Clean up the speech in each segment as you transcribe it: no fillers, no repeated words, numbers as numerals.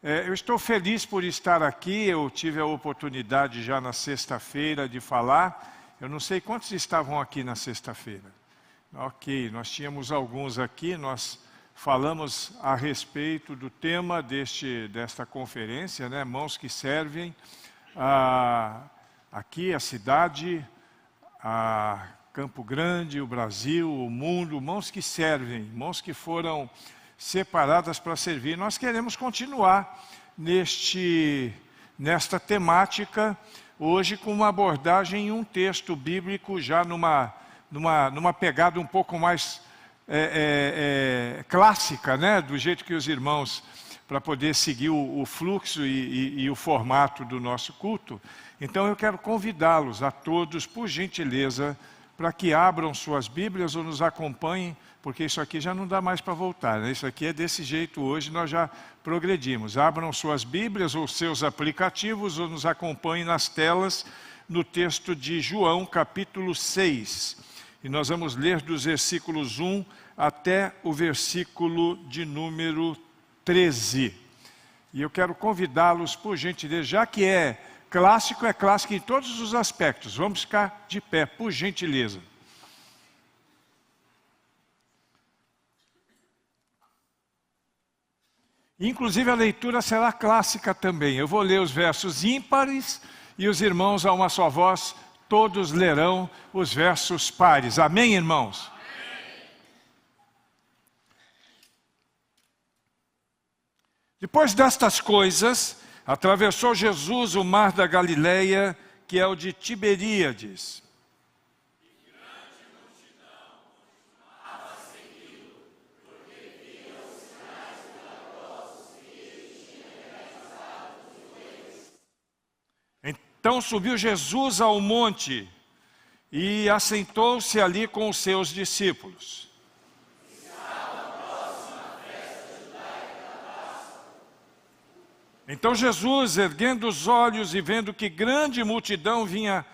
Eu estou feliz por estar aqui. Eu tive a oportunidade já na sexta-feira de falar. Eu não sei quantos estavam aqui na sexta-feira. Ok, nós tínhamos alguns aqui. Nós falamos a respeito do tema desta conferência, né? Mãos que servem. Aqui a cidade, Campo Grande, o Brasil, o mundo, mãos que servem, mãos que foram separadas para servir. Nós queremos continuar nesta temática, hoje com uma abordagem em um texto bíblico, já numa pegada um pouco mais clássica, né? Do jeito que os irmãos, para poder seguir o fluxo e o formato do nosso culto. Então eu quero convidá-los a todos, por gentileza, para que abram suas Bíblias ou nos acompanhem, porque isso aqui já não dá mais para voltar, né? Isso aqui é desse jeito hoje, nós já progredimos. Abram suas Bíblias ou seus aplicativos ou nos acompanhem nas telas no texto de João, capítulo 6. E nós vamos ler dos versículos 1 até o versículo de número 13. E eu quero convidá-los, por gentileza, já que é clássico em todos os aspectos. Vamos ficar de pé, por gentileza. Inclusive a leitura será clássica também. Eu vou ler os versos ímpares e os irmãos, a uma só voz, todos lerão os versos pares. Amém, irmãos? Amém. Depois destas coisas, atravessou Jesus o mar da Galileia, que é o de Tiberíades. E grande multidão costumava segui-lo, porque via os sinais milagrosos que ele tinha realizado por eles. Então subiu Jesus ao monte e assentou-se ali com os seus discípulos. Então Jesus, erguendo os olhos e vendo que grande multidão vinha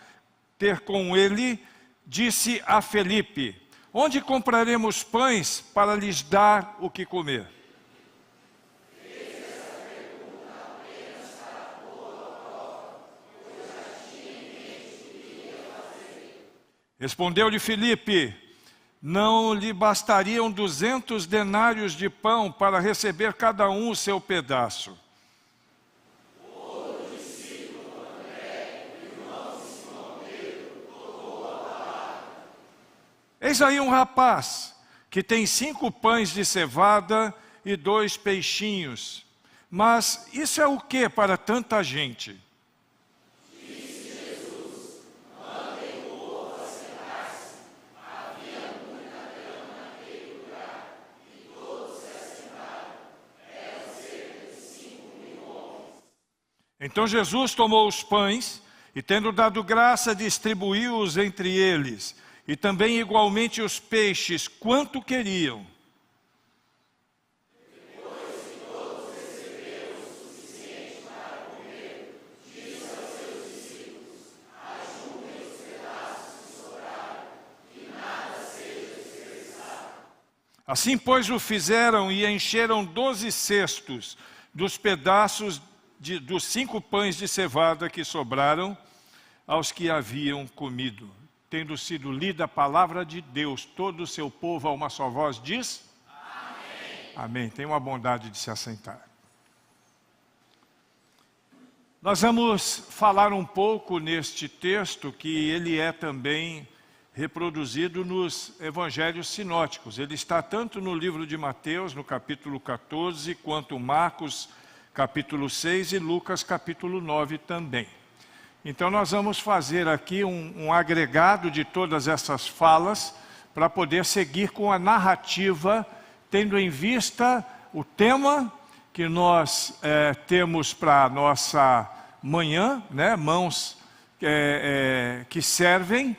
ter com ele, disse a Felipe: onde compraremos pães para lhes dar o que comer? Respondeu-lhe Felipe: não lhe bastariam 200 denários de pão para receber cada um o seu pedaço. Eis aí um rapaz que tem 5 pães de cevada e 2 peixinhos. Mas isso é o que para tanta gente? Disse Jesus: mandem o povo assentar-se. Havia muita grama naquele lugar, e todos se assentaram. Eram cerca de 5.000 homens. Então Jesus tomou os pães e, tendo dado graça, distribuiu-os entre eles. E também igualmente os peixes, quanto queriam. Depois que todos receberam o suficiente para comer, disse aos seus discípulos: ajuntem os pedaços que sobraram, que nada seja desperdiçado. Assim, pois, o fizeram e encheram 12 cestos dos pedaços dos 5 pães de cevada que sobraram aos que haviam comido. Tendo sido lida a palavra de Deus, todo o seu povo a uma só voz diz: amém. Amém. Tenham a bondade de se assentar. Nós vamos falar um pouco neste texto, que ele é também reproduzido nos evangelhos sinóticos. Ele está tanto no livro de Mateus, no capítulo 14, quanto Marcos, capítulo 6 e Lucas, capítulo 9 também. Então nós vamos fazer aqui um agregado de todas essas falas para poder seguir com a narrativa, tendo em vista o tema que nós temos para a nossa manhã, né? Mãos que servem,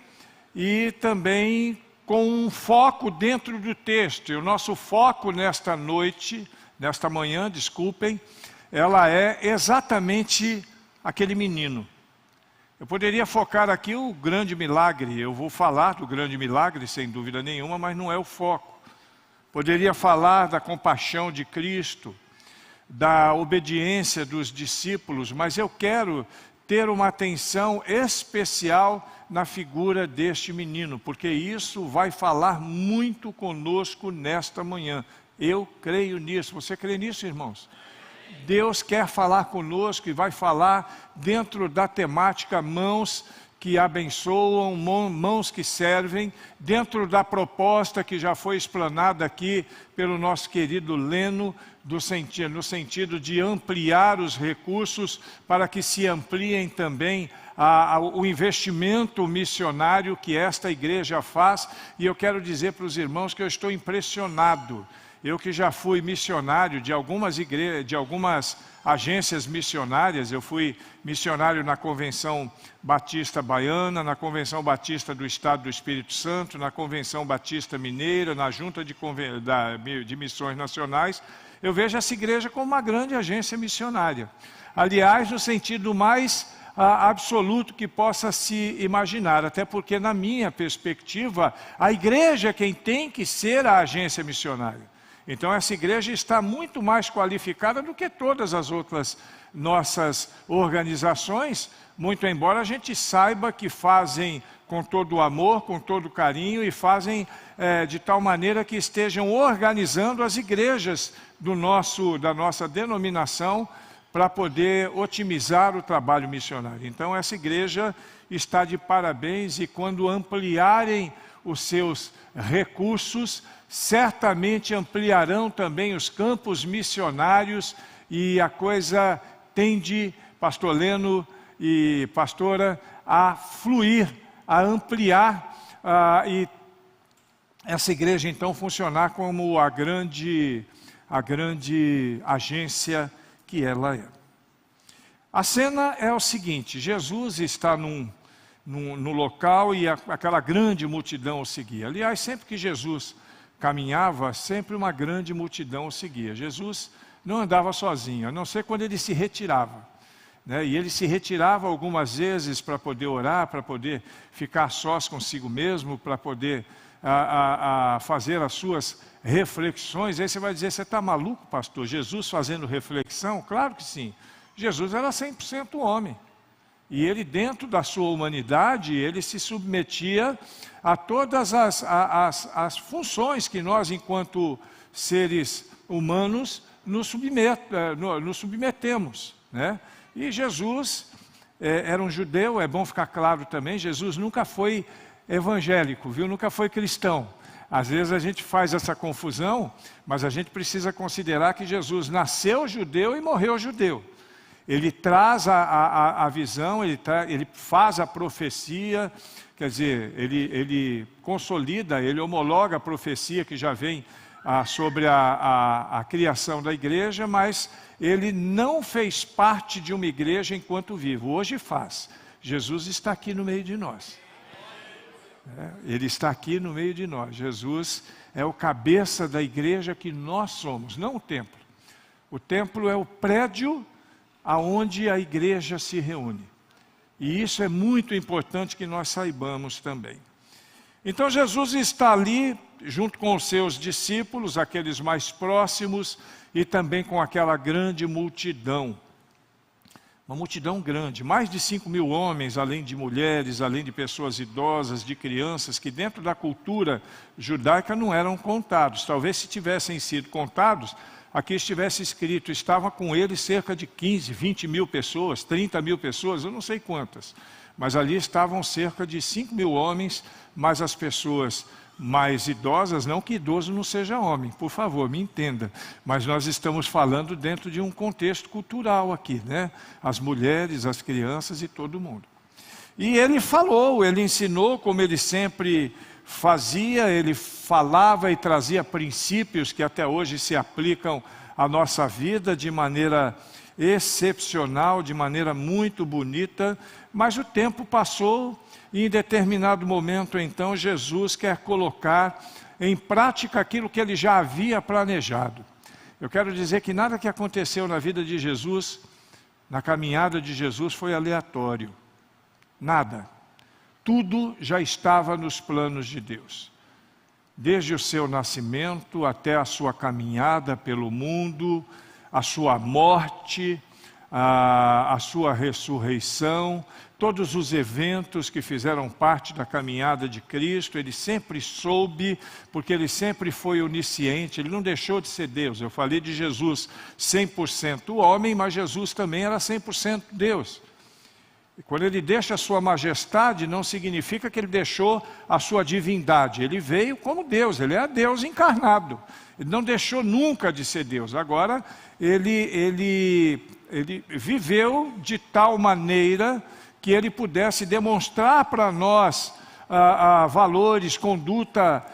e também com um foco dentro do texto. E o nosso foco nesta manhã, ela é exatamente aquele menino. Eu poderia focar aqui o grande milagre, eu vou falar do grande milagre sem dúvida nenhuma, mas não é o foco. Poderia falar da compaixão de Cristo, da obediência dos discípulos, mas eu quero ter uma atenção especial na figura deste menino, porque isso vai falar muito conosco nesta manhã. Eu creio nisso. Você crê nisso, irmãos? Deus quer falar conosco e vai falar dentro da temática mãos que abençoam, mãos que servem, dentro da proposta que já foi explanada aqui pelo nosso querido Leno, no sentido de ampliar os recursos para que se ampliem também o investimento missionário que esta igreja faz. E eu quero dizer para os irmãos que eu estou impressionado. Eu que já fui missionário de algumas igrejas, de algumas agências missionárias, eu fui missionário na Convenção Batista Baiana, na Convenção Batista do Estado do Espírito Santo, na Convenção Batista Mineira, na Junta de Missões Nacionais. Eu vejo essa igreja como uma grande agência missionária. Aliás, no sentido mais absoluto que possa se imaginar, até porque na minha perspectiva, a igreja é quem tem que ser a agência missionária. Então essa igreja está muito mais qualificada do que todas as outras nossas organizações, muito embora a gente saiba que fazem com todo o amor, com todo o carinho e fazem de tal maneira que estejam organizando as igrejas da nossa denominação para poder otimizar o trabalho missionário. Então essa igreja está de parabéns e quando ampliarem os seus recursos, certamente ampliarão também os campos missionários e a coisa tende, pastor Leno e pastora, a fluir, a ampliar e essa igreja então funcionar como a grande agência que ela é. A cena é o seguinte: Jesus está no local e aquela grande multidão o seguia. Aliás, sempre que Jesus caminhava, sempre uma grande multidão o seguia. Jesus não andava sozinho, a não ser quando ele se retirava. E ele se retirava algumas vezes para poder orar, para poder ficar sós consigo mesmo, para poder fazer as suas reflexões. Aí você vai dizer, você está maluco, pastor? Jesus fazendo reflexão? Claro que sim. Jesus era 100% homem. E ele, dentro da sua humanidade, ele se submetia a todas as funções que nós, enquanto seres humanos, nos submetemos. E Jesus era um judeu, é bom ficar claro também, Jesus nunca foi evangélico, viu? Nunca foi cristão. Às vezes a gente faz essa confusão, mas a gente precisa considerar que Jesus nasceu judeu e morreu judeu. Ele traz a visão, ele faz a profecia, quer dizer, ele consolida, ele homologa a profecia que já vem sobre a criação da igreja, mas ele não fez parte de uma igreja enquanto vivo. Hoje faz. Jesus está aqui no meio de nós. Ele está aqui no meio de nós. Jesus é o cabeça da igreja que nós somos, não o templo. O templo é o prédio aonde a igreja se reúne. E isso é muito importante que nós saibamos também. Então Jesus está ali, junto com os seus discípulos, aqueles mais próximos, e também com aquela grande multidão. Uma multidão grande, mais de 5.000 homens, além de mulheres, além de pessoas idosas, de crianças, que dentro da cultura judaica não eram contados. Talvez se tivessem sido contados, aqui estivesse escrito, estava com ele cerca de 15, 20 mil pessoas, 30 mil pessoas, eu não sei quantas. Mas ali estavam cerca de 5.000 homens, mas as pessoas mais idosas, não que idoso não seja homem, por favor, me entenda. Mas nós estamos falando dentro de um contexto cultural aqui, As mulheres, as crianças e todo mundo. E ele falou, ele ensinou como ele sempre fazia, ele falava e trazia princípios que até hoje se aplicam à nossa vida de maneira excepcional, de maneira muito bonita, mas o tempo passou e em determinado momento então Jesus quer colocar em prática aquilo que ele já havia planejado. Eu quero dizer que nada que aconteceu na vida de Jesus, na caminhada de Jesus, foi aleatório. Nada. Tudo já estava nos planos de Deus. Desde o seu nascimento até a sua caminhada pelo mundo, a sua morte, a sua ressurreição, todos os eventos que fizeram parte da caminhada de Cristo. Ele sempre soube, porque ele sempre foi onisciente, ele não deixou de ser Deus. Eu falei de Jesus 100% homem, mas Jesus também era 100% Deus. E quando ele deixa a sua majestade, não significa que ele deixou a sua divindade. Ele veio como Deus, ele é Deus encarnado. Ele não deixou nunca de ser Deus. Agora, ele viveu de tal maneira que ele pudesse demonstrar para nós valores, conduta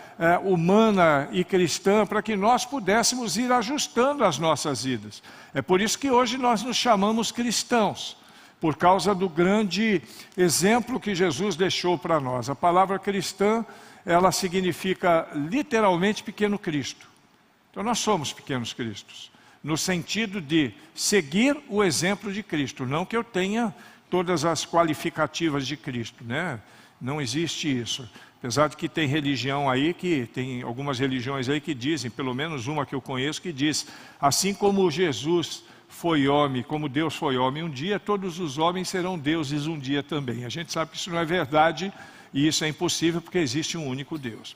humana e cristã, para que nós pudéssemos ir ajustando as nossas vidas. É por isso que hoje nós nos chamamos cristãos, por causa do grande exemplo que Jesus deixou para nós. A palavra cristã, ela significa literalmente pequeno Cristo. Então nós somos pequenos Cristos, no sentido de seguir o exemplo de Cristo. Não que eu tenha todas as qualificativas de Cristo, né? Não existe isso. Apesar de que tem religião aí, tem algumas religiões aí que dizem, pelo menos uma que eu conheço, que diz, assim como Jesus foi homem, como Deus foi homem um dia, todos os homens serão deuses um dia também. A gente sabe que isso não é verdade, e isso é impossível, porque existe um único Deus.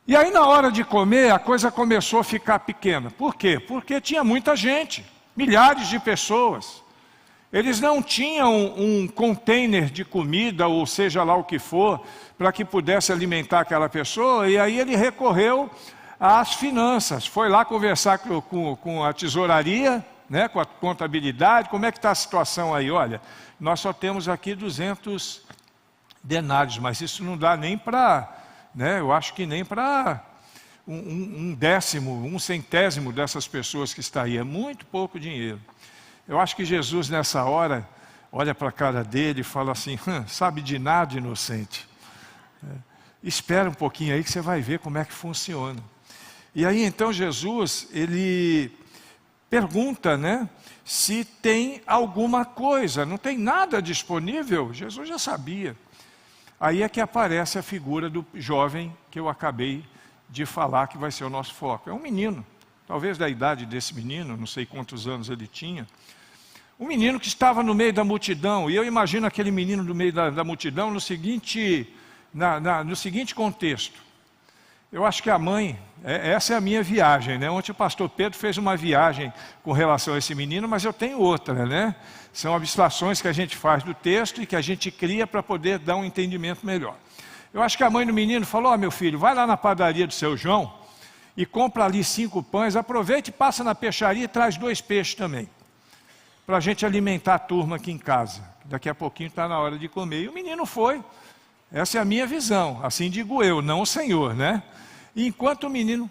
E aí na hora de comer, a coisa começou a ficar pequena. Por quê? Porque tinha muita gente, milhares de pessoas. Eles não tinham um container de comida, ou seja lá o que for, para que pudesse alimentar aquela pessoa, e aí ele recorreu às finanças. Foi lá conversar com a tesouraria, né, com a contabilidade. Como é que está a situação aí? Olha, nós só temos aqui 200 denários, mas isso não dá nem para... né, eu acho que nem para um décimo, um centésimo dessas pessoas que está aí. É muito pouco dinheiro. Eu acho que Jesus nessa hora olha para a cara dele e fala assim, sabe de nada, inocente. Espera um pouquinho aí que você vai ver como é que funciona. E aí então Jesus, ele pergunta, né, se tem alguma coisa. Não tem nada disponível? Jesus já sabia. Aí é que aparece a figura do jovem que eu acabei de falar, que vai ser o nosso foco. É um menino, talvez da idade desse menino, não sei quantos anos ele tinha. Um menino que estava no meio da multidão, e eu imagino aquele menino no meio da multidão no seguinte contexto. Eu acho que a mãe, essa é a minha viagem, né? Ontem o pastor Pedro fez uma viagem com relação a esse menino, mas eu tenho outra, né? São abstrações que a gente faz do texto e que a gente cria para poder dar um entendimento melhor. Eu acho que a mãe do menino falou, meu filho, vai lá na padaria do seu João e compra ali 5 pães, aproveita e passa na peixaria e traz 2 peixes também, para a gente alimentar a turma aqui em casa. Daqui a pouquinho está na hora de comer. E o menino foi. Essa é a minha visão, assim digo eu, não o Senhor, né? E enquanto o menino...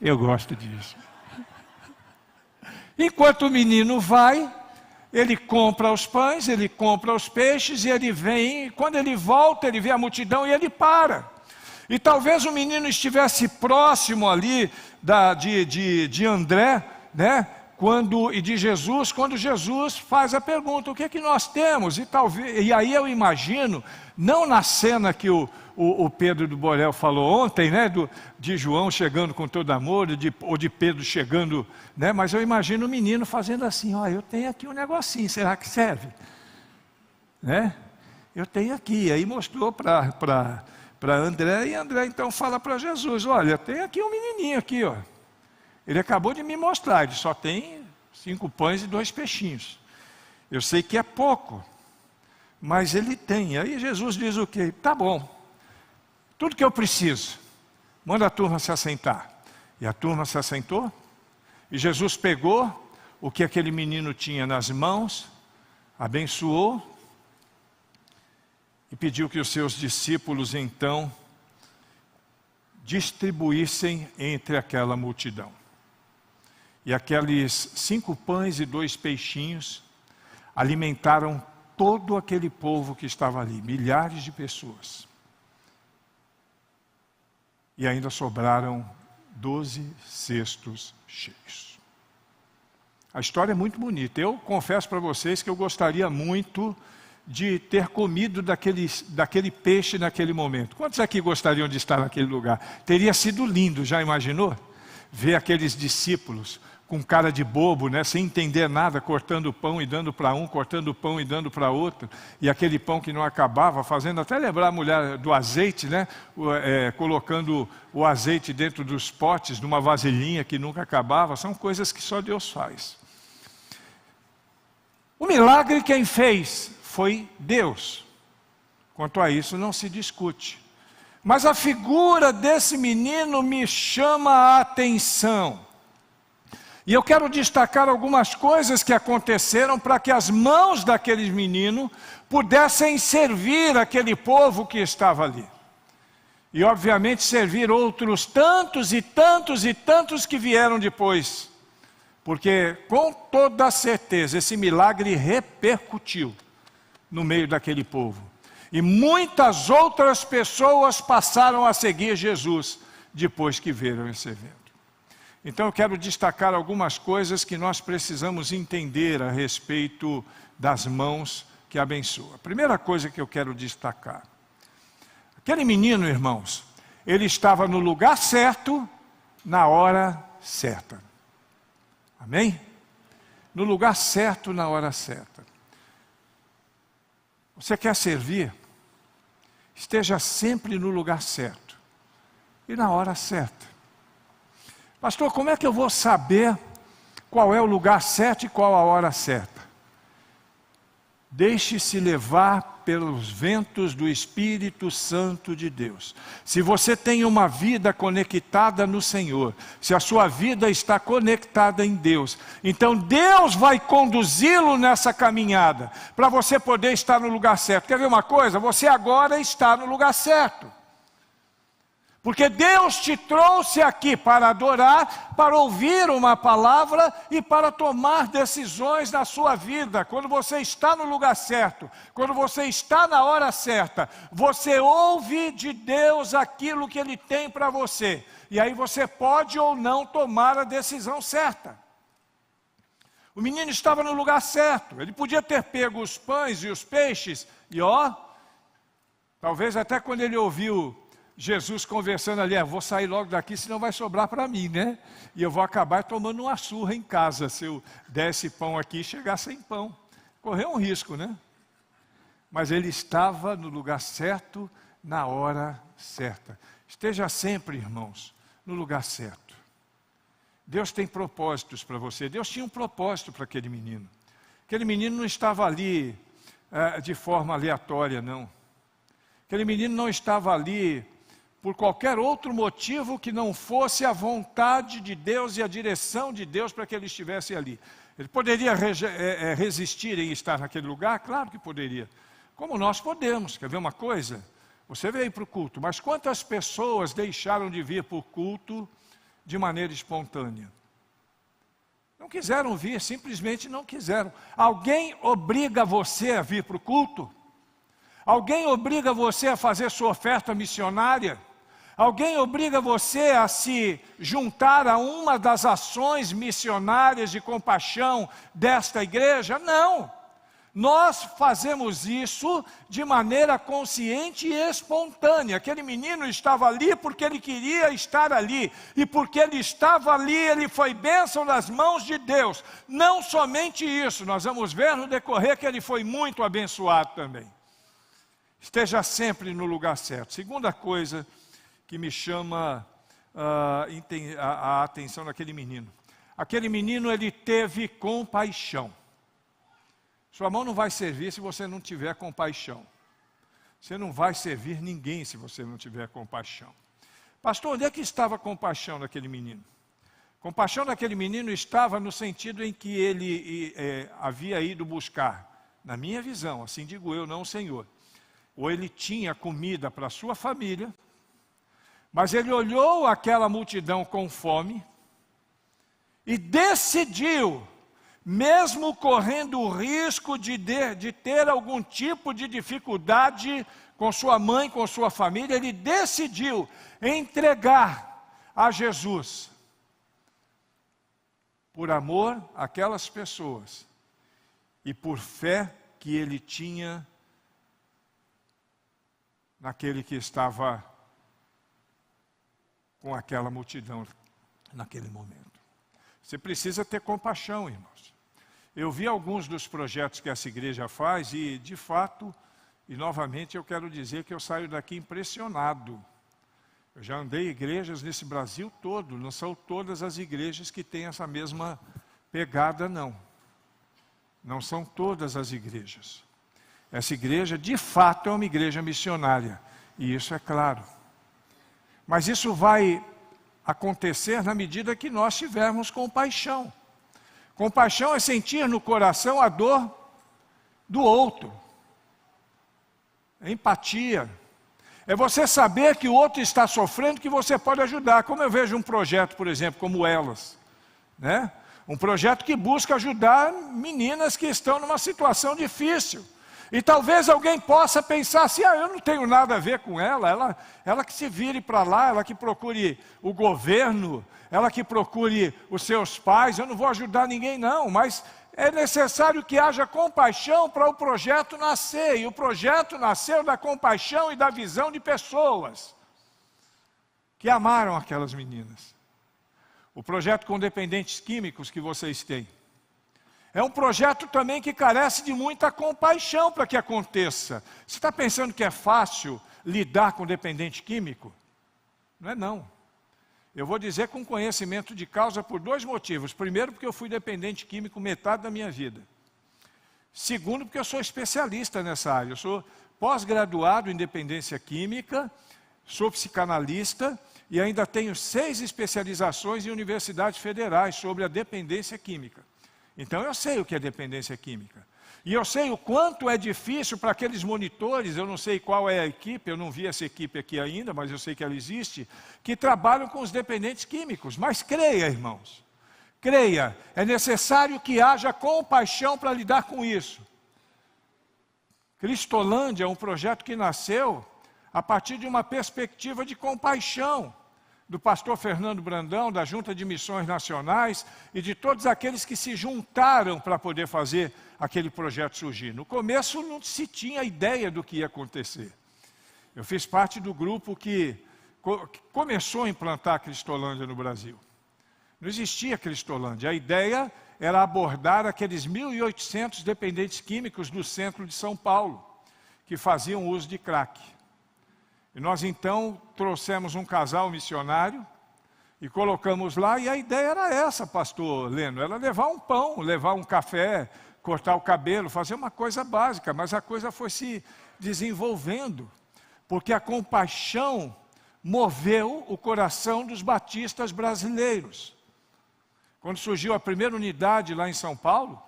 eu gosto disso. Enquanto o menino vai, ele compra os pães, ele compra os peixes, e ele vem, e quando ele volta, ele vê a multidão e ele para. E talvez o menino estivesse próximo ali de André, né? E de Jesus, quando Jesus faz a pergunta, o que é que nós temos? E aí eu imagino, não na cena que o Pedro do Borel falou ontem, né, de João chegando com todo amor, ou de Pedro chegando, né, mas eu imagino o menino fazendo assim, eu tenho aqui um negocinho, será que serve? Né? Eu tenho aqui, aí mostrou para André, e André então fala para Jesus, olha, tem aqui um menininho aqui, ó. Ele acabou de me mostrar, ele só tem 5 pães e 2 peixinhos. Eu sei que é pouco, mas ele tem. Aí Jesus diz o quê? Tá bom, tudo que eu preciso, manda a turma se assentar. E a turma se assentou, e Jesus pegou o que aquele menino tinha nas mãos, abençoou, e pediu que os seus discípulos então distribuíssem entre aquela multidão. E aqueles 5 pães e 2 peixinhos alimentaram todo aquele povo que estava ali, milhares de pessoas. E ainda sobraram 12 cestos cheios. A história é muito bonita. Eu confesso para vocês que eu gostaria muito de ter comido daquele peixe naquele momento. Quantos aqui gostariam de estar naquele lugar? Teria sido lindo, já imaginou? Ver aqueles discípulos com cara de bobo, né? Sem entender nada, cortando pão e dando para um, cortando pão e dando para outro, e aquele pão que não acabava, fazendo até lembrar a mulher do azeite, né? Colocando o azeite dentro dos potes, numa vasilhinha que nunca acabava. São coisas que só Deus faz. O milagre quem fez foi Deus. Quanto a isso não se discute. Mas a figura desse menino me chama a atenção. E eu quero destacar algumas coisas que aconteceram para que as mãos daquele menino pudessem servir aquele povo que estava ali. E obviamente servir outros tantos e tantos e tantos que vieram depois. Porque com toda certeza esse milagre repercutiu no meio daquele povo. E muitas outras pessoas passaram a seguir Jesus depois que viram esse evento. Então eu quero destacar algumas coisas que nós precisamos entender a respeito das mãos que abençoam. A primeira coisa que eu quero destacar. Aquele menino, irmãos, ele estava no lugar certo, na hora certa. Amém? No lugar certo, na hora certa. Você quer servir? Esteja sempre no lugar certo e na hora certa. Pastor, como é que eu vou saber qual é o lugar certo e qual a hora certa? Deixe-se levar pelos ventos do Espírito Santo de Deus. Se você tem uma vida conectada no Senhor, se a sua vida está conectada em Deus, então Deus vai conduzi-lo nessa caminhada, para você poder estar no lugar certo. Quer ver uma coisa? Você agora está no lugar certo. Porque Deus te trouxe aqui para adorar, para ouvir uma palavra e para tomar decisões na sua vida. Quando você está no lugar certo, quando você está na hora certa, você ouve de Deus aquilo que Ele tem para você. E aí você pode ou não tomar a decisão certa. O menino estava no lugar certo, ele podia ter pego os pães e os peixes, e talvez até quando ele ouviu Jesus conversando ali, vou sair logo daqui, senão vai sobrar para mim, né? E eu vou acabar tomando uma surra em casa, se eu desse pão aqui e chegar sem pão. Correu um risco, né? Mas ele estava no lugar certo, na hora certa. Esteja sempre, irmãos, no lugar certo. Deus tem propósitos para você. Deus tinha um propósito para aquele menino. Aquele menino não estava ali de forma aleatória, não. Aquele menino não estava ali por qualquer outro motivo que não fosse a vontade de Deus e a direção de Deus para que ele estivesse ali. Ele poderia resistir em estar naquele lugar? Claro que poderia. Como nós podemos. Quer ver uma coisa? Você veio para o culto, mas quantas pessoas deixaram de vir para o culto de maneira espontânea? Não quiseram vir, simplesmente não quiseram. Alguém obriga você a vir para o culto? Alguém obriga você a fazer sua oferta missionária? Alguém obriga você a se juntar a uma das ações missionárias de compaixão desta igreja? Não. Nós fazemos isso de maneira consciente e espontânea. Aquele menino estava ali porque ele queria estar ali. E porque ele estava ali, ele foi bênção nas mãos de Deus. Não somente isso, nós vamos ver no decorrer que ele foi muito abençoado também. Esteja sempre no lugar certo. Segunda coisa que me chama a atenção daquele menino. Aquele menino, ele teve compaixão. Sua mão não vai servir se você não tiver compaixão. Você não vai servir ninguém se você não tiver compaixão. Pastor, onde é que estava a compaixão daquele menino? Compaixão daquele menino estava no sentido em que ele havia ido buscar, na minha visão, assim digo eu, não o Senhor. Ou ele tinha comida para a sua família, mas ele olhou aquela multidão com fome e decidiu, mesmo correndo o risco de ter algum tipo de dificuldade com sua mãe, com sua família, ele decidiu entregar a Jesus, por amor àquelas pessoas e por fé que ele tinha naquele que estava com aquela multidão naquele momento. Você precisa ter compaixão, irmãos. Eu vi alguns dos projetos que essa igreja faz e, de fato, e novamente eu quero dizer que eu saio daqui impressionado. Eu já andei em igrejas nesse Brasil todo, não são todas as igrejas que têm essa mesma pegada, não. Não são todas as igrejas. Essa igreja, de fato, é uma igreja missionária, e isso é claro. Mas isso vai acontecer na medida que nós tivermos compaixão. Compaixão é sentir no coração a dor do outro. É empatia. É você saber que o outro está sofrendo, que você pode ajudar. Como eu vejo um projeto, por exemplo, como Elas, né? Um projeto que busca ajudar meninas que estão numa situação difícil. E talvez alguém possa pensar assim, eu não tenho nada a ver com ela que se vire para lá, ela que procure o governo, ela que procure os seus pais, eu não vou ajudar ninguém não, mas é necessário que haja compaixão para o projeto nascer, e o projeto nasceu da compaixão e da visão de pessoas que amaram aquelas meninas. O projeto com dependentes químicos que vocês têm, é um projeto também que carece de muita compaixão para que aconteça. Você está pensando que é fácil lidar com dependente químico? Não é não. Eu vou dizer com conhecimento de causa por 2 motivos. Primeiro, porque eu fui dependente químico metade da minha vida. Segundo, porque eu sou especialista nessa área. Eu sou pós-graduado em dependência química, sou psicanalista e ainda tenho 6 especializações em universidades federais sobre a dependência química. Então eu sei o que é dependência química. E eu sei o quanto é difícil para aqueles monitores, eu não sei qual é a equipe, eu não vi essa equipe aqui ainda, mas eu sei que ela existe, que trabalham com os dependentes químicos. Mas creia, irmãos, creia, é necessário que haja compaixão para lidar com isso. Cristolândia é um projeto que nasceu a partir de uma perspectiva de compaixão do pastor Fernando Brandão, da Junta de Missões Nacionais e de todos aqueles que se juntaram para poder fazer aquele projeto surgir. No começo não se tinha ideia do que ia acontecer. Eu fiz parte do grupo que começou a implantar a Cristolândia no Brasil. Não existia Cristolândia. A ideia era abordar aqueles 1.800 dependentes químicos do centro de São Paulo, que faziam uso de crack. E nós então trouxemos um casal missionário e colocamos lá, e a ideia era essa, pastor Leno, era levar um pão, levar um café, cortar o cabelo, fazer uma coisa básica, mas a coisa foi se desenvolvendo, porque a compaixão moveu o coração dos batistas brasileiros. Quando surgiu a primeira unidade lá em São Paulo,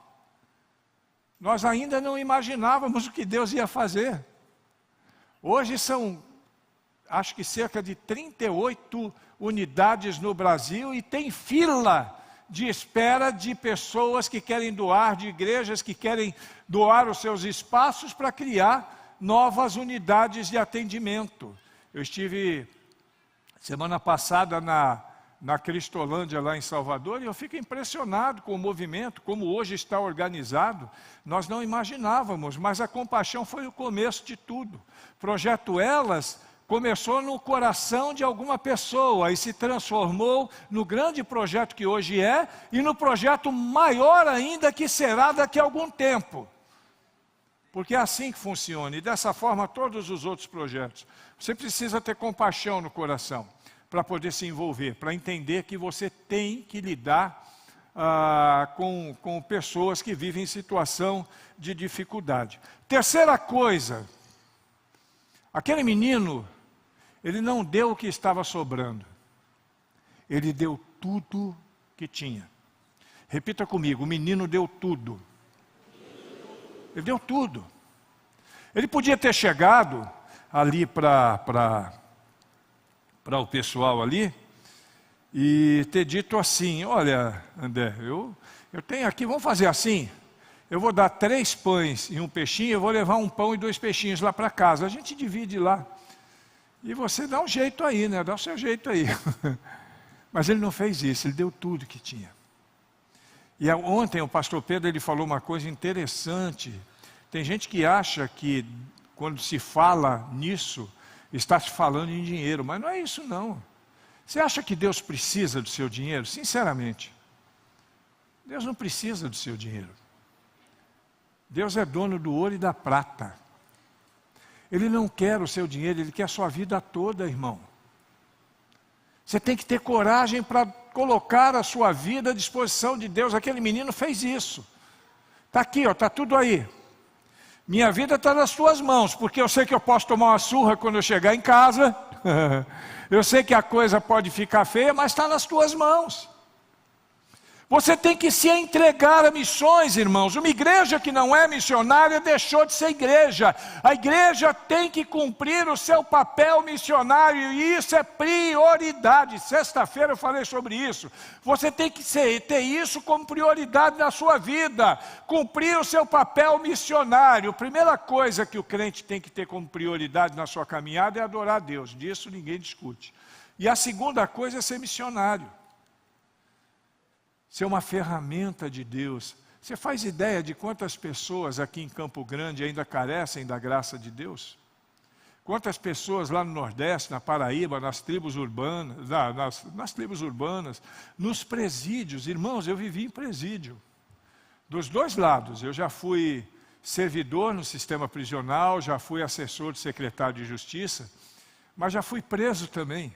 nós ainda não imaginávamos o que Deus ia fazer. Hoje são, acho que cerca de 38 unidades no Brasil e tem fila de espera de pessoas que querem doar, de igrejas que querem doar os seus espaços para criar novas unidades de atendimento. Eu estive semana passada na Cristolândia lá em Salvador e eu fico impressionado com o movimento, como hoje está organizado. Nós não imaginávamos, mas a compaixão foi o começo de tudo. Projeto Elas começou no coração de alguma pessoa e se transformou no grande projeto que hoje é e no projeto maior ainda que será daqui a algum tempo. Porque é assim que funciona e dessa forma todos os outros projetos. Você precisa ter compaixão no coração para poder se envolver, para entender que você tem que lidar com pessoas que vivem em situação de dificuldade. Terceira coisa, aquele menino, ele não deu o que estava sobrando. Ele deu tudo que tinha. Repita comigo, o menino deu tudo. Ele deu tudo. Ele podia ter chegado ali para o pessoal ali e ter dito assim, olha, André, eu tenho aqui, vamos fazer assim, eu vou dar 3 pães e um peixinho, eu vou levar um pão e 2 peixinhos lá para casa, a gente divide lá. E você dá um jeito aí, né? Dá o seu jeito aí. Mas ele não fez isso, ele deu tudo que tinha. E ontem o pastor Pedro ele falou uma coisa interessante. Tem gente que acha que quando se fala nisso, está se falando em dinheiro, mas não é isso não. Você acha que Deus precisa do seu dinheiro? Sinceramente. Deus não precisa do seu dinheiro. Deus é dono do ouro e da prata. Ele não quer o seu dinheiro, Ele quer a sua vida toda, irmão. Você tem que ter coragem para colocar a sua vida à disposição de Deus. Aquele menino fez isso. Está aqui, está tudo aí. Minha vida está nas tuas mãos, porque eu sei que eu posso tomar uma surra quando eu chegar em casa. Eu sei que a coisa pode ficar feia, mas está nas tuas mãos. Você tem que se entregar a missões, irmãos. Uma igreja que não é missionária deixou de ser igreja. A igreja tem que cumprir o seu papel missionário e isso é prioridade. Sexta-feira eu falei sobre isso. Você tem que ter isso como prioridade na sua vida. Cumprir o seu papel missionário. A primeira coisa que o crente tem que ter como prioridade na sua caminhada é adorar a Deus. Disso ninguém discute. E a segunda coisa é ser missionário. Ser uma ferramenta de Deus. Você faz ideia de quantas pessoas aqui em Campo Grande ainda carecem da graça de Deus? Quantas pessoas lá no Nordeste, na Paraíba, nas tribos urbanas, nas tribos urbanas, nos presídios. Irmãos, eu vivi em presídio. Dos dois lados, eu já fui servidor no sistema prisional, já fui assessor do secretário de Justiça, mas já fui preso também.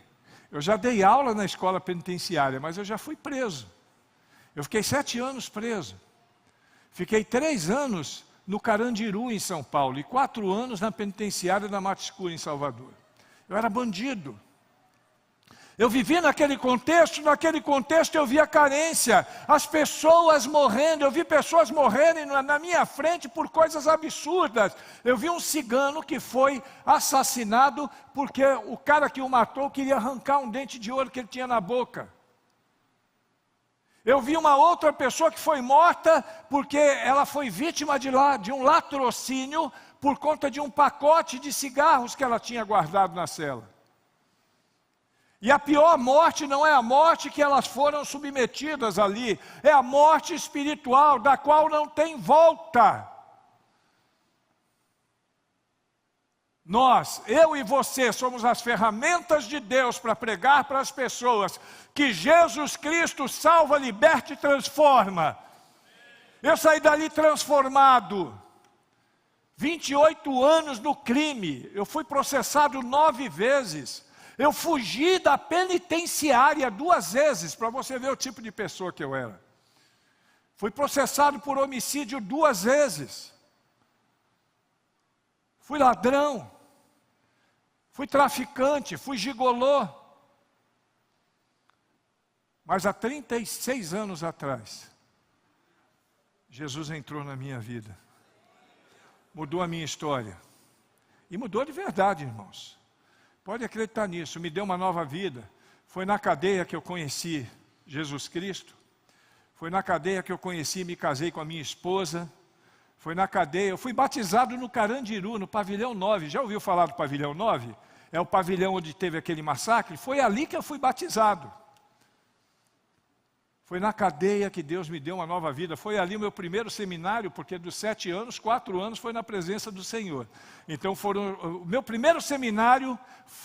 Eu já dei aula na escola penitenciária, mas eu já fui preso. Eu fiquei 7 anos preso. Fiquei 3 anos no Carandiru, em São Paulo, e 4 anos na penitenciária da Mata Escura, em Salvador. Eu era bandido. Eu vivia naquele contexto eu via carência, as pessoas morrendo, eu vi pessoas morrerem na minha frente por coisas absurdas. Eu vi um cigano que foi assassinado porque o cara que o matou queria arrancar um dente de ouro que ele tinha na boca. Eu vi uma outra pessoa que foi morta porque ela foi vítima de um latrocínio por conta de um pacote de cigarros que ela tinha guardado na cela. E a pior morte não é a morte que elas foram submetidas ali, é a morte espiritual, da qual não tem volta. Nós, eu e você, somos as ferramentas de Deus para pregar para as pessoas que Jesus Cristo salva, liberta e transforma. Eu saí dali transformado. 28 anos no crime, eu fui processado 9 vezes. Eu fugi da penitenciária 2 vezes, para você ver o tipo de pessoa que eu era. Fui processado por homicídio 2 vezes. Fui ladrão. Fui traficante, fui gigolô. Mas há 36 anos atrás, Jesus entrou na minha vida. Mudou a minha história. E mudou de verdade, irmãos. Pode acreditar nisso, me deu uma nova vida. Foi na cadeia que eu conheci Jesus Cristo. Foi na cadeia que eu conheci e me casei com a minha esposa. Foi na cadeia, eu fui batizado no Carandiru, no pavilhão 9. Já ouviu falar do pavilhão 9? É o pavilhão onde teve aquele massacre. Foi ali que eu fui batizado. Foi na cadeia que Deus me deu uma nova vida. Foi ali o meu primeiro seminário, porque dos 7 anos, 4 anos foi na presença do Senhor. Então o meu primeiro seminário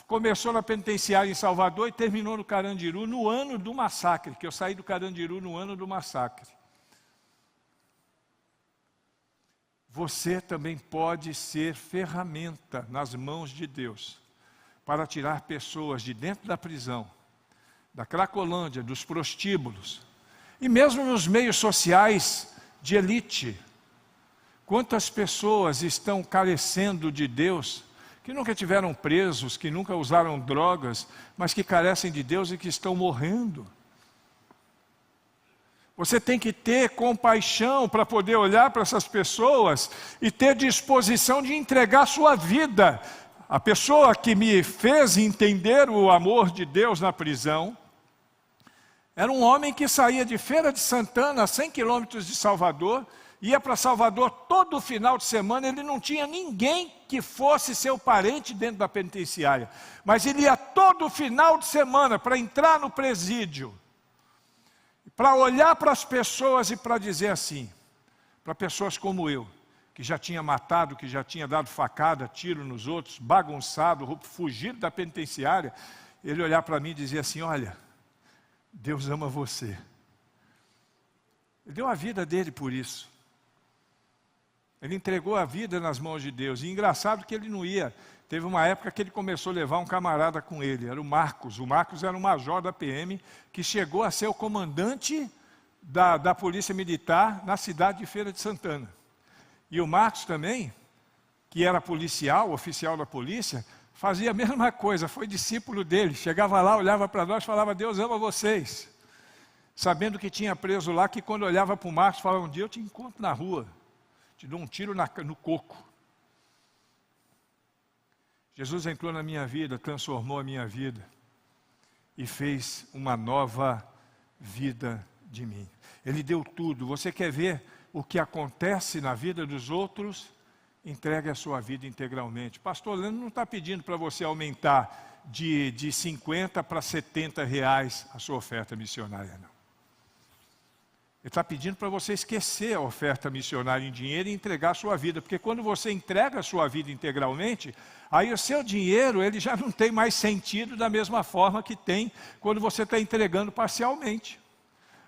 começou na penitenciária em Salvador e terminou no Carandiru no ano do massacre, que eu saí do Carandiru no ano do massacre. Você também pode ser ferramenta nas mãos de Deus para tirar pessoas de dentro da prisão, da Cracolândia, dos prostíbulos, e mesmo nos meios sociais de elite. Quantas pessoas estão carecendo de Deus, que nunca tiveram presos, que nunca usaram drogas, mas que carecem de Deus e que estão morrendo. Você tem que ter compaixão para poder olhar para essas pessoas e ter disposição de entregar sua vida. A pessoa que me fez entender o amor de Deus na prisão era um homem que saía de Feira de Santana, a 100 quilômetros de Salvador, ia para Salvador todo final de semana. Ele não tinha ninguém que fosse seu parente dentro da penitenciária, mas ele ia todo final de semana para entrar no presídio, para olhar para as pessoas e para dizer assim, para pessoas como eu, que já tinha matado, que já tinha dado facada, tiro nos outros, bagunçado, fugido da penitenciária, ele olhar para mim e dizer assim: olha, Deus ama você. Ele deu a vida dele por isso. Ele entregou a vida nas mãos de Deus. E engraçado que ele não ia. Teve uma época que ele começou a levar um camarada com ele, era o Marcos. O Marcos era um major da PM, que chegou a ser o comandante da Polícia Militar na cidade de Feira de Santana. E o Marcos também, que era policial, oficial da polícia, fazia a mesma coisa, foi discípulo dele. Chegava lá, olhava para nós e falava: Deus ama vocês. Sabendo que tinha preso lá, que quando olhava para o Marcos, falava: um dia eu te encontro na rua, te dou um tiro no coco. Jesus entrou na minha vida, transformou a minha vida e fez uma nova vida de mim. Ele deu tudo. Você quer ver o que acontece na vida dos outros? Entregue a sua vida integralmente. Pastor Leandro não está pedindo para você aumentar de 50 para 70 reais a sua oferta missionária, não. Ele está pedindo para você esquecer a oferta missionária em dinheiro e entregar a sua vida. Porque quando você entrega a sua vida integralmente, aí o seu dinheiro ele já não tem mais sentido da mesma forma que tem quando você está entregando parcialmente.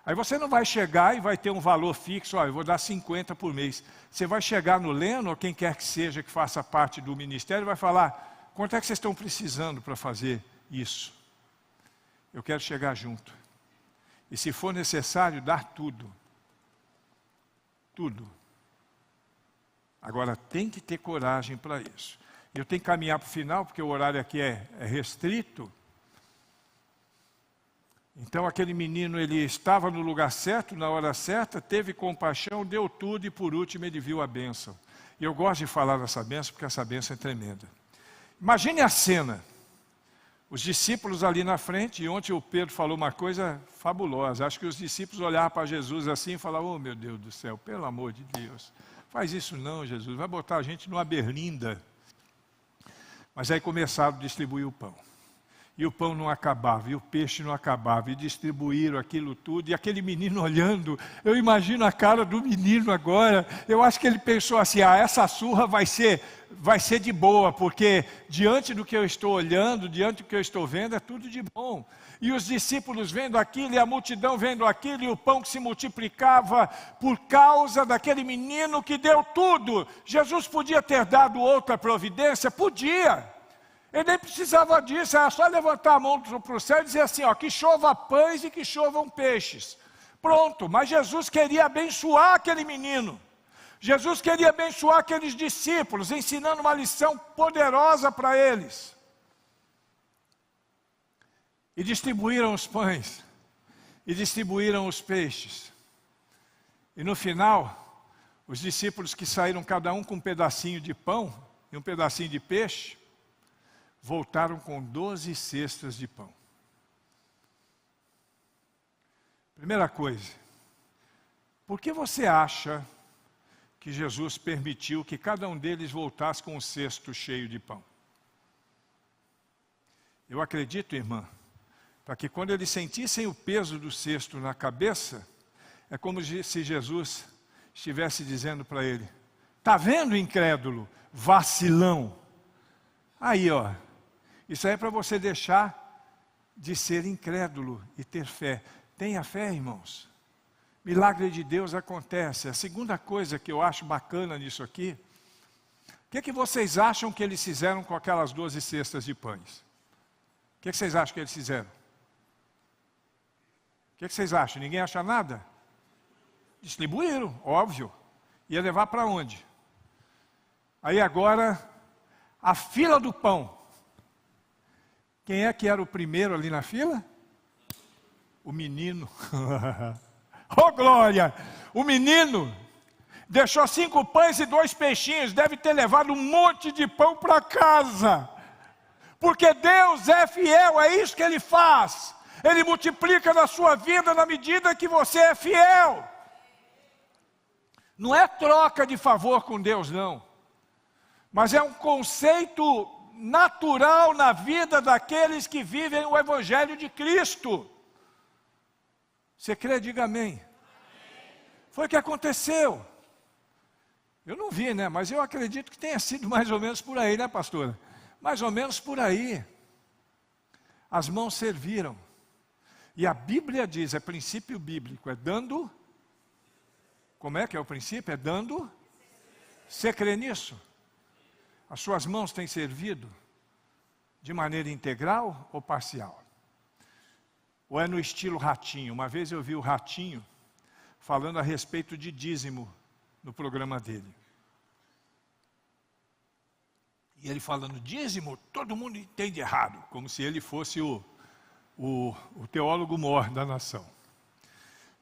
Aí você não vai chegar e vai ter um valor fixo: eu vou dar 50 por mês. Você vai chegar no Leno, ou quem quer que seja que faça parte do ministério, e vai falar: quanto é que vocês estão precisando para fazer isso? Eu quero chegar junto. E se for necessário, dar tudo. Tudo. Agora, tem que ter coragem para isso. Eu tenho que caminhar para o final, porque o horário aqui é restrito. Então, aquele menino, ele estava no lugar certo, na hora certa, teve compaixão, deu tudo e, por último, ele viu a bênção. E eu gosto de falar dessa bênção, porque essa bênção é tremenda. Imagine a cena. Os discípulos ali na frente, e ontem o Pedro falou uma coisa fabulosa. Acho que os discípulos olhavam para Jesus assim e falavam: oh meu Deus do céu, pelo amor de Deus, faz isso não, Jesus, vai botar a gente numa berlinda. Mas aí começaram a distribuir o pão. E o pão não acabava, e o peixe não acabava, e distribuíram aquilo tudo, e aquele menino olhando, eu imagino a cara do menino agora, eu acho que ele pensou assim: essa surra vai ser de boa, porque diante do que eu estou olhando, diante do que eu estou vendo, é tudo de bom. E os discípulos vendo aquilo, e a multidão vendo aquilo, e o pão que se multiplicava por causa daquele menino que deu tudo. Jesus podia ter dado outra providência? Podia. Ele nem precisava disso, era só levantar a mão para o céu e dizer assim: que chova pães e que chovam peixes. Pronto, mas Jesus queria abençoar aquele menino. Jesus queria abençoar aqueles discípulos, ensinando uma lição poderosa para eles. E distribuíram os pães, e distribuíram os peixes. E no final, os discípulos que saíram cada um com um pedacinho de pão e um pedacinho de peixe, voltaram com 12 cestas de pão. Primeira coisa, por que você acha que Jesus permitiu que cada um deles voltasse com um cesto cheio de pão? Eu acredito, irmã, para que quando eles sentissem o peso do cesto na cabeça, é como se Jesus estivesse dizendo para ele: está vendo, incrédulo, vacilão? Aí, isso aí é para você deixar de ser incrédulo e ter fé. Tenha fé, irmãos. Milagre de Deus acontece. A segunda coisa que eu acho bacana nisso aqui, o que vocês acham que eles fizeram com aquelas 12 cestas de pães? O que vocês acham que eles fizeram? O que vocês acham? Ninguém acha nada? Distribuíram, óbvio. Ia levar para onde? Aí agora, a fila do pão. Quem é que era o primeiro ali na fila? O menino. Oh glória! O menino deixou 5 pães e 2 peixinhos. Deve ter levado um monte de pão para casa. Porque Deus é fiel, é isso que Ele faz. Ele multiplica na sua vida na medida que você é fiel. Não é troca de favor com Deus, não. Mas é um conceito natural na vida daqueles que vivem o Evangelho de Cristo. Você crê? Diga amém. Foi o que aconteceu. Eu não vi, né? Mas eu acredito que tenha sido mais ou menos por aí, né, pastora? Mais ou menos por aí. As mãos serviram. E a Bíblia diz, é princípio bíblico, é dando Como é que é o princípio? É dando. Você crê nisso? As suas mãos têm servido de maneira integral ou parcial? Ou é no estilo Ratinho? Uma vez eu vi o Ratinho falando a respeito de dízimo no programa dele. E ele falando, dízimo, todo mundo entende errado, como se ele fosse o teólogo mor da nação.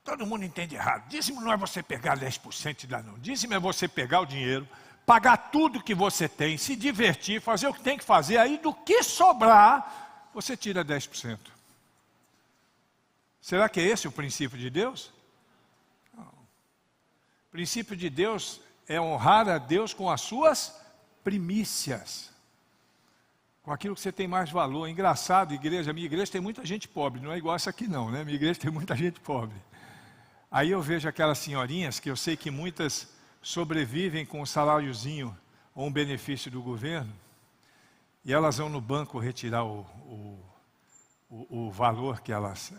Todo mundo entende errado. Dízimo não é você pegar 10% e dar não. Dízimo é você pegar o dinheiro, pagar tudo que você tem, se divertir, fazer o que tem que fazer, aí do que sobrar, você tira 10%. Será que é esse o princípio de Deus? Não. O princípio de Deus é honrar a Deus com as suas primícias, com aquilo que você tem mais valor. Engraçado, igreja, minha igreja tem muita gente pobre, não é igual essa aqui não, né? Minha igreja tem muita gente pobre. Aí eu vejo aquelas senhorinhas, que eu sei que muitas sobrevivem com um saláriozinho ou um benefício do governo, e elas vão no banco retirar o valor que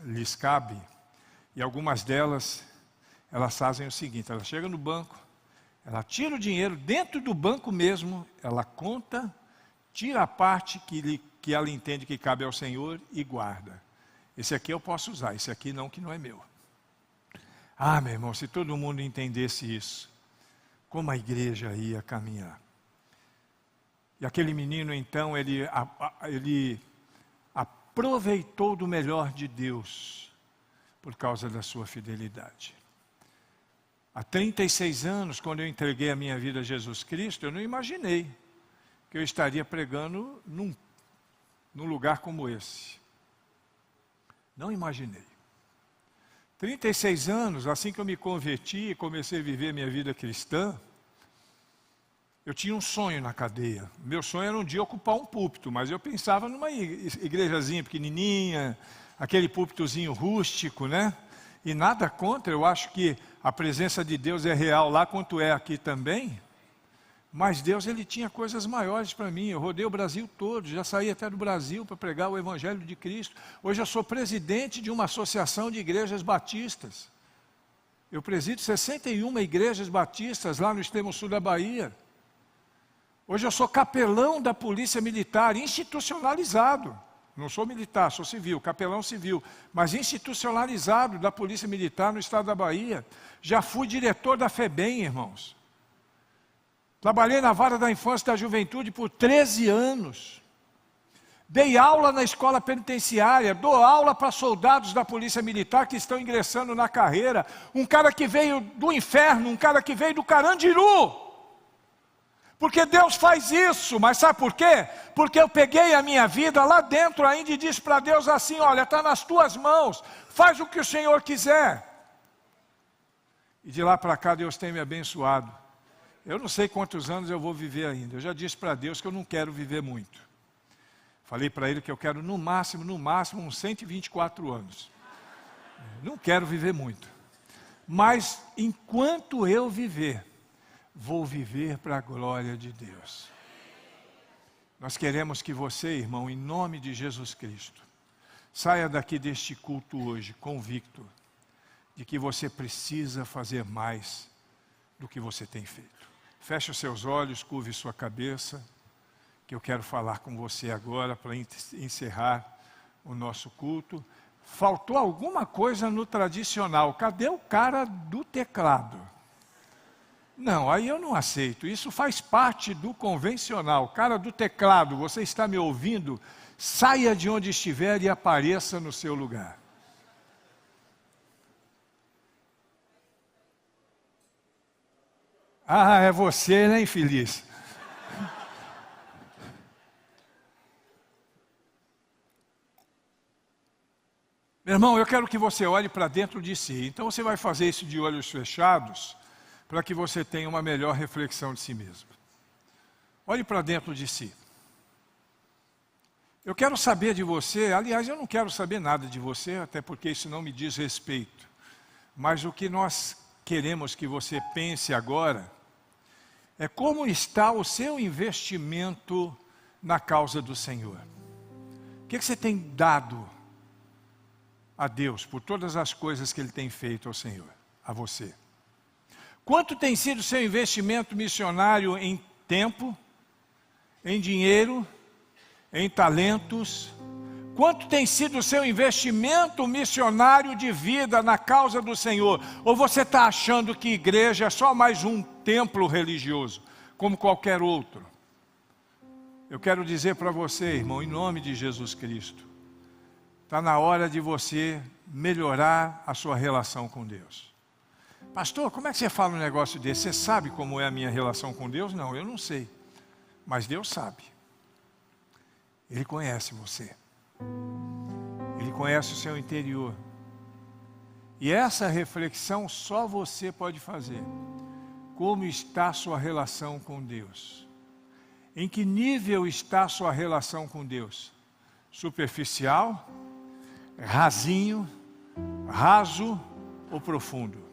lhes cabe, e algumas delas, elas fazem o seguinte, ela chega no banco, ela tira o dinheiro dentro do banco mesmo, ela conta, tira a parte que ela entende que cabe ao Senhor e guarda. Esse aqui eu posso usar, esse aqui não, que não é meu. Ah, meu irmão, se todo mundo entendesse isso, como a igreja ia caminhar. E aquele menino, então, ele aproveitou do melhor de Deus, por causa da sua fidelidade. Há 36 anos, quando eu entreguei a minha vida a Jesus Cristo, eu não imaginei que eu estaria pregando num lugar como esse. Não imaginei. 36 anos, assim que eu me converti e comecei a viver minha vida cristã, eu tinha um sonho na cadeia. Meu sonho era um dia ocupar um púlpito, mas eu pensava numa igrejazinha pequenininha, aquele púlpitozinho rústico, né? E nada contra, eu acho que a presença de Deus é real lá quanto é aqui também. Mas Deus, Ele tinha coisas maiores para mim. Eu rodei o Brasil todo, já saí até do Brasil para pregar o Evangelho de Cristo. Hoje eu sou presidente de uma associação de igrejas batistas. Eu presido 61 igrejas batistas lá no extremo sul da Bahia. Hoje eu sou capelão da Polícia Militar, institucionalizado. Não sou militar, sou civil, capelão civil, mas institucionalizado da Polícia Militar no estado da Bahia. Já fui diretor da FEBEM, irmãos. Trabalhei na vara da infância e da juventude por 13 anos. Dei aula na escola penitenciária, dou aula para soldados da Polícia Militar que estão ingressando na carreira. Um cara que veio do inferno, um cara que veio do Carandiru. Porque Deus faz isso, mas sabe por quê? Porque eu peguei a minha vida lá dentro ainda e disse para Deus assim, olha, está nas tuas mãos, faz o que o Senhor quiser. E de lá para cá Deus tem me abençoado. Eu não sei quantos anos eu vou viver ainda, eu já disse para Deus que eu não quero viver muito. Falei para Ele que eu quero no máximo uns 124 anos. Não quero viver muito. Mas enquanto eu viver, vou viver para a glória de Deus. Nós queremos que você, irmão, em nome de Jesus Cristo, saia daqui deste culto hoje, convicto de que você precisa fazer mais do que você tem feito. Feche os seus olhos, curve sua cabeça, que eu quero falar com você agora para encerrar o nosso culto. Faltou alguma coisa no tradicional. Cadê o cara do teclado? Não, aí eu não aceito. Isso faz parte do convencional. Cara do teclado, você está me ouvindo? Saia de onde estiver e apareça no seu lugar. Ah, é você, né, infeliz? Meu irmão, eu quero que você olhe para dentro de si. Então você vai fazer isso de olhos fechados, para que você tenha uma melhor reflexão de si mesmo. Olhe para dentro de si. Eu quero saber de você, aliás, eu não quero saber nada de você, até porque isso não me diz respeito. Mas o que nós queremos que você pense agora é como está o seu investimento na causa do Senhor. O que você tem dado a Deus por todas as coisas que Ele tem feito ao Senhor, a você? Quanto tem sido o seu investimento missionário em tempo, em dinheiro, em talentos? Quanto tem sido o seu investimento missionário de vida na causa do Senhor? Ou você está achando que igreja é só mais um templo religioso, como qualquer outro? Eu quero dizer para você, irmão, em nome de Jesus Cristo, está na hora de você melhorar a sua relação com Deus. Pastor, como é que você fala um negócio desse? Você sabe como é a minha relação com Deus? Não, eu não sei. Mas Deus sabe. Ele conhece você. Ele conhece o seu interior. E essa reflexão só você pode fazer. Como está a sua relação com Deus? Em que nível está a sua relação com Deus? Superficial? Rasinho? Raso ou profundo?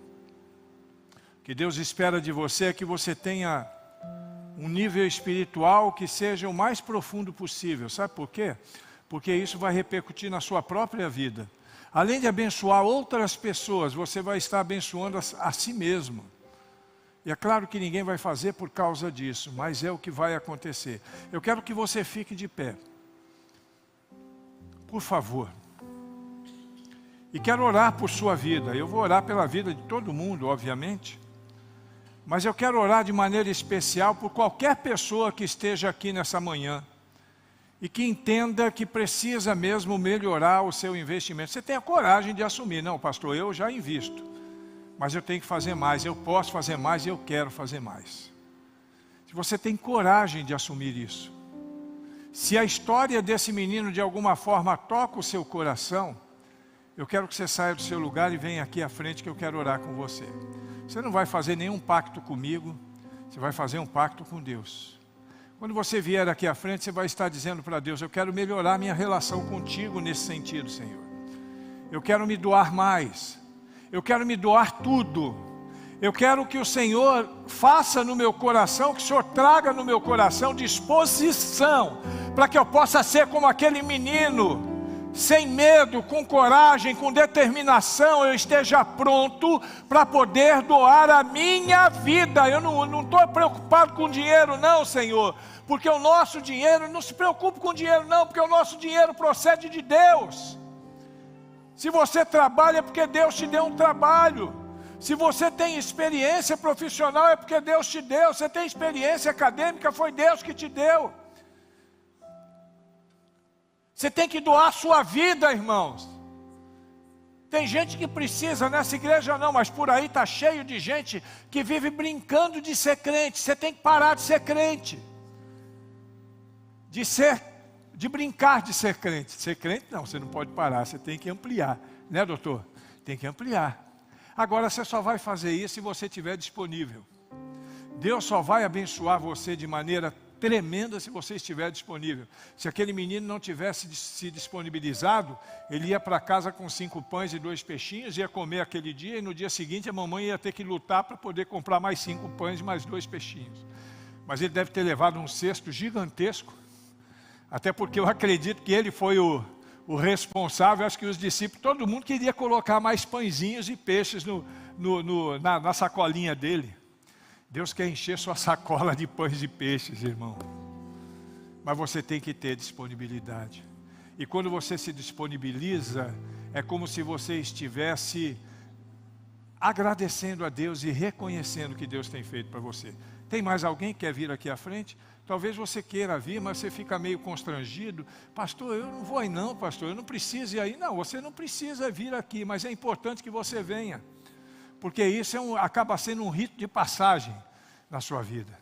O que Deus espera de você é que você tenha um nível espiritual que seja o mais profundo possível. Sabe por quê? Porque isso vai repercutir na sua própria vida. Além de abençoar outras pessoas, você vai estar abençoando a si mesmo. E é claro que ninguém vai fazer por causa disso, mas é o que vai acontecer. Eu quero que você fique de pé. Por favor. E quero orar por sua vida. Eu vou orar pela vida de todo mundo, obviamente. Mas eu quero orar de maneira especial por qualquer pessoa que esteja aqui nessa manhã e que entenda que precisa mesmo melhorar o seu investimento. Você tem a coragem de assumir. Não, pastor, eu já invisto, mas eu tenho que fazer mais, eu posso fazer mais e eu quero fazer mais. Se você tem coragem de assumir isso, se a história desse menino de alguma forma toca o seu coração, eu quero que você saia do seu lugar e venha aqui à frente que eu quero orar com você. Você não vai fazer nenhum pacto comigo, você vai fazer um pacto com Deus. Quando você vier aqui à frente, você vai estar dizendo para Deus, eu quero melhorar minha relação contigo nesse sentido, Senhor. Eu quero me doar mais, eu quero me doar tudo. Eu quero que o Senhor faça no meu coração, que o Senhor traga no meu coração disposição, para que eu possa ser como aquele menino, sem medo, com coragem, com determinação, eu esteja pronto para poder doar a minha vida. Eu não estou preocupado com dinheiro não, Senhor, porque o nosso dinheiro, não se preocupe com dinheiro não, porque o nosso dinheiro procede de Deus. Se você trabalha é porque Deus te deu um trabalho. Se você tem experiência profissional é porque Deus te deu. Você tem experiência acadêmica, foi Deus que te deu. Você tem que doar a sua vida, irmãos. Tem gente que precisa, nessa igreja não, mas por aí está cheio de gente que vive brincando de ser crente. Você tem que parar de ser crente. De brincar de ser crente. Ser crente não, você não pode parar, você tem que ampliar. Né, doutor? Tem que ampliar. Agora você só vai fazer isso se você estiver disponível. Deus só vai abençoar você de maneira tremenda se você estiver disponível. Se aquele menino não tivesse se disponibilizado, ele ia para casa com 5 pães e 2 peixinhos, ia comer aquele dia, e no dia seguinte a mamãe ia ter que lutar para poder comprar mais 5 pães e mais 2 peixinhos. Mas ele deve ter levado um cesto gigantesco, até porque eu acredito que ele foi o responsável. Acho que os discípulos, todo mundo queria colocar mais pãezinhos e peixes na sacolinha dele. Deus quer encher sua sacola de pães e peixes, irmão. Mas você tem que ter disponibilidade. E quando você se disponibiliza, é como se você estivesse agradecendo a Deus e reconhecendo o que Deus tem feito para você. Tem mais alguém que quer vir aqui à frente? Talvez você queira vir, mas você fica meio constrangido. Pastor, eu não vou aí não, pastor, eu não preciso ir aí. Não, você não precisa vir aqui, mas é importante que você venha. Porque isso acaba sendo um rito de passagem na sua vida.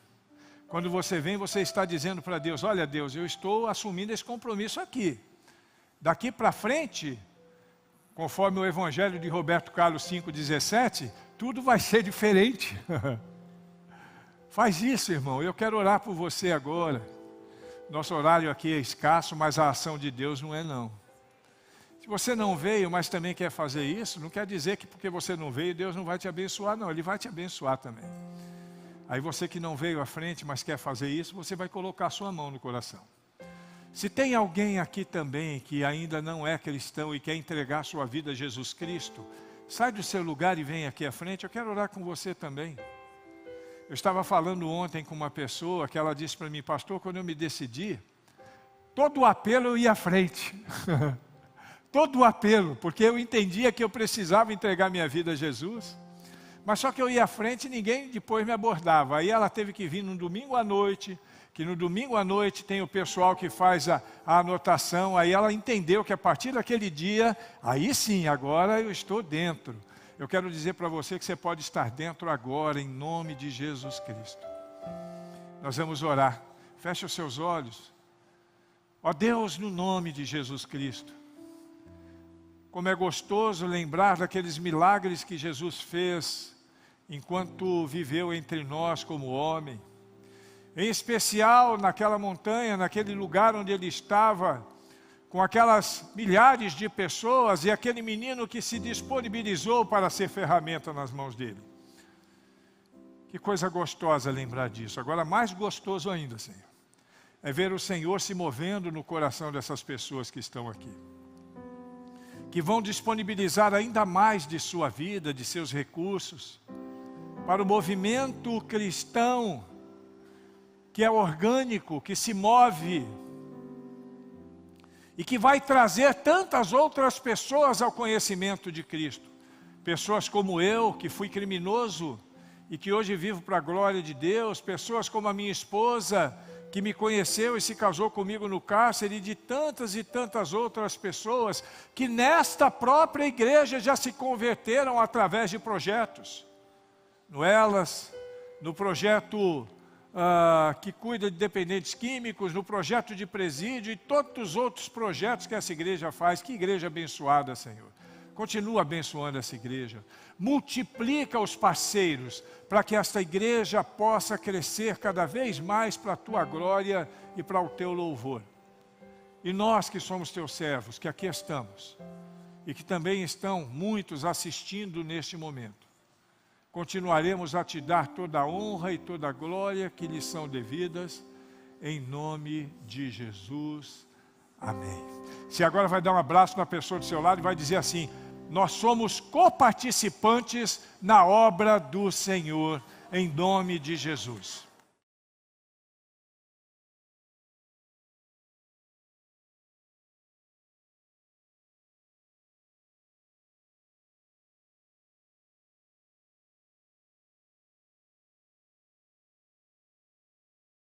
Quando você vem, você está dizendo para Deus, olha Deus, eu estou assumindo esse compromisso aqui. Daqui para frente, conforme o Evangelho de Roberto Carlos 5,17, tudo vai ser diferente. Faz isso, irmão, eu quero orar por você agora. Nosso horário aqui é escasso, mas a ação de Deus não é não. Se você não veio, mas também quer fazer isso, não quer dizer que porque você não veio, Deus não vai te abençoar, não. Ele vai te abençoar também. Aí você que não veio à frente, mas quer fazer isso, você vai colocar a sua mão no coração. Se tem alguém aqui também que ainda não é cristão e quer entregar sua vida a Jesus Cristo, sai do seu lugar e vem aqui à frente, eu quero orar com você também. Eu estava falando ontem com uma pessoa que ela disse para mim, pastor, quando eu me decidi, todo o apelo eu ia à frente. Todo o apelo, porque eu entendia que eu precisava entregar minha vida a Jesus. Mas só que eu ia à frente e ninguém depois me abordava. Aí ela teve que vir no domingo à noite, que no domingo à noite tem o pessoal que faz a anotação. Aí ela entendeu que a partir daquele dia, aí sim, agora eu estou dentro. Eu quero dizer para você que você pode estar dentro agora, em nome de Jesus Cristo. Nós vamos orar. Feche os seus olhos. Ó Deus, no nome de Jesus Cristo. Como é gostoso lembrar daqueles milagres que Jesus fez enquanto viveu entre nós como homem. Em especial naquela montanha, naquele lugar onde ele estava, com aquelas milhares de pessoas e aquele menino que se disponibilizou para ser ferramenta nas mãos dele. Que coisa gostosa lembrar disso. Agora, mais gostoso ainda, Senhor, é ver o Senhor se movendo no coração dessas pessoas que estão aqui. Que vão disponibilizar ainda mais de sua vida, de seus recursos, para o movimento cristão, que é orgânico, que se move, e que vai trazer tantas outras pessoas ao conhecimento de Cristo. Pessoas como eu, que fui criminoso, e que hoje vivo para a glória de Deus, pessoas como a minha esposa, que me conheceu e se casou comigo no cárcere, e de tantas e tantas outras pessoas que nesta própria igreja já se converteram através de projetos. No Elas, no projeto que cuida de dependentes químicos, no projeto de presídio e todos os outros projetos que essa igreja faz. Que igreja abençoada, Senhor. Continua abençoando essa igreja. Multiplica os parceiros para que esta igreja possa crescer cada vez mais para a tua glória e para o teu louvor. E nós que somos teus servos, que aqui estamos, e que também estão muitos assistindo neste momento, continuaremos a te dar toda a honra e toda a glória que lhes são devidas, em nome de Jesus. Amém. Você agora vai dar um abraço na pessoa do seu lado e vai dizer assim: nós somos coparticipantes na obra do Senhor, em nome de Jesus.